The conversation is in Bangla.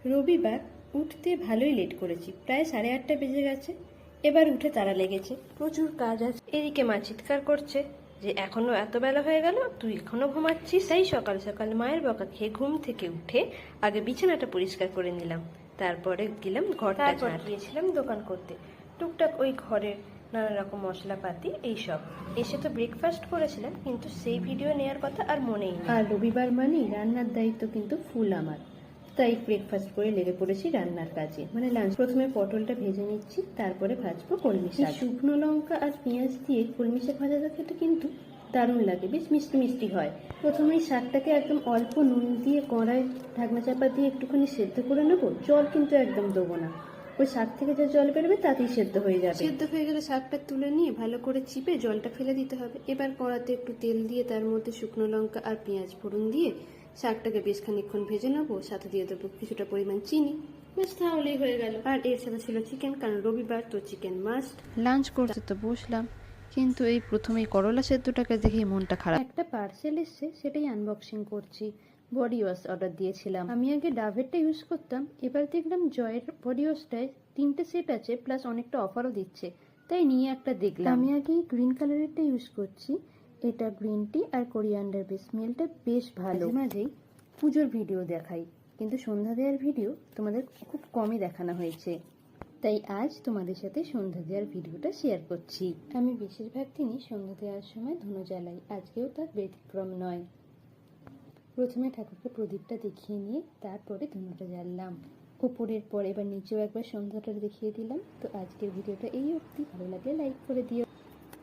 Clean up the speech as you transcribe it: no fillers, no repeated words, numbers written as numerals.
রবিবার উঠতে ভালোই লেট করেছি, প্রায় 8:30 বেজে গেছে। এবার উঠে তাড়া লেগেছে, প্রচুর কাজ আছে। এদিকে মা চিৎকার করছে যে এখনো এত বেলা হয়ে গেল, তুই এখনো ঘুমাচ্ছিস। তাই সকাল সকাল মায়ের বকা খেয়ে ঘুম থেকে উঠে আগে বিছানাটা পরিষ্কার করে নিলাম, তারপরে গেলাম ঘরটা ঝাড় দিয়েছিলাম দোকান করতে, টুকটাক ওই ঘরের নানা রকম মশলাপাতি এইসব। এসে তো ব্রেকফাস্ট করেছিলাম, কিন্তু সেই ভিডিও নেওয়ার কথা আর মনেই নেই। আর রবিবার মানেই রান্নার দায়িত্ব কিন্তু ফুল আমার, তাই ব্রেকফাস্ট করে লেগে পড়েছি রান্নার কাজে, মানে লাঞ্চ। প্রথমে পটলটা ভেজে নিচ্ছি, তারপরে ভাজবো কলমি শাক। শুকনো লঙ্কা আর পেঁয়াজ দিয়ে কলমি শাক ভাজাটা খেতে কিন্তু দারুণ লাগে, বেশ মিষ্টি মিষ্টি হয়। প্রথমেই শাকটাকে একদম অল্প নুন দিয়ে কড়াই ঢাকনা চাপা দিয়ে একটুখানি সেদ্ধ করে নেবো। জল কিন্তু একদম দেবো না, ওই শাক থেকে যে জল বেরোবে তাতেই সেদ্ধ হয়ে যাবে। সেদ্ধ হয়ে গেলে শাকটা তুলে নিয়ে ভালো করে চিপে জলটা ফেলে দিতে হবে। এবার কড়াতে একটু তেল দিয়ে তার মধ্যে শুকনো লঙ্কা আর পেঁয়াজ ফোড়ন দিয়ে শাকটাকে বেশ খানিকক্ষণ ভেজে নেবো, সাথে দিয়ে দেবো কিছুটা পরিমাণ চিনি। বেশ তাহলেই হয়ে গেল। আর এর সাথে ছিল চিকেন, কারণ রবিবার তো চিকেন মাস্ট। লাঞ্চ করতে তো বসলাম, কিন্তু এই প্রথমেই করলা সেদ্ধটাকে দেখেই মনটা খারাপ। একটা পার্সেল এসছে, সেটাই আনবক্সিং করছি। বডি ওয়াশ অর্ডার দিয়েছিলাম। আমি আগে ডাভেরটা ইউজ করতাম, এবার দেখলাম জয়ের বডি ওয়াশটায় 3টে সেট আছে, প্লাস অনেকটা অফারও দিচ্ছে, তাই নিয়ে একটা দেখলাম। আমি আগে গ্রিন কালারেরটা ইউজ করছি। এটা গ্রিন টি আর কোরিয়ান্ডার বেস, স্মেলটা বেশ ভালো। মাঝেই পুজোর ভিডিও দেখাই, কিন্তু সন্ধ্যা দেওয়ার ভিডিও তোমাদের খুব কমই দেখানো হয়েছে, তাই আজ তোমাদের সাথে সন্ধ্যা দেওয়ার ভিডিওটা শেয়ার করছি। আমি বেশিরভাগ দিনই সন্ধ্যা দেওয়ার সময় ধুনো জ্বালাই, আজকেও তার ব্যতিক্রম নয়। প্রথমে ঠাকুরকে প্রদীপটা দেখিয়ে নিয়ে তারপরে ধুনোটা জ্বাললাম উপরের পর। এবার নিচেও একবার সন্ধ্যাটা দেখিয়ে দিলাম। তো আজকের ভিডিওটা এই অবধি, ভালো লাগলে লাইক করে দিও।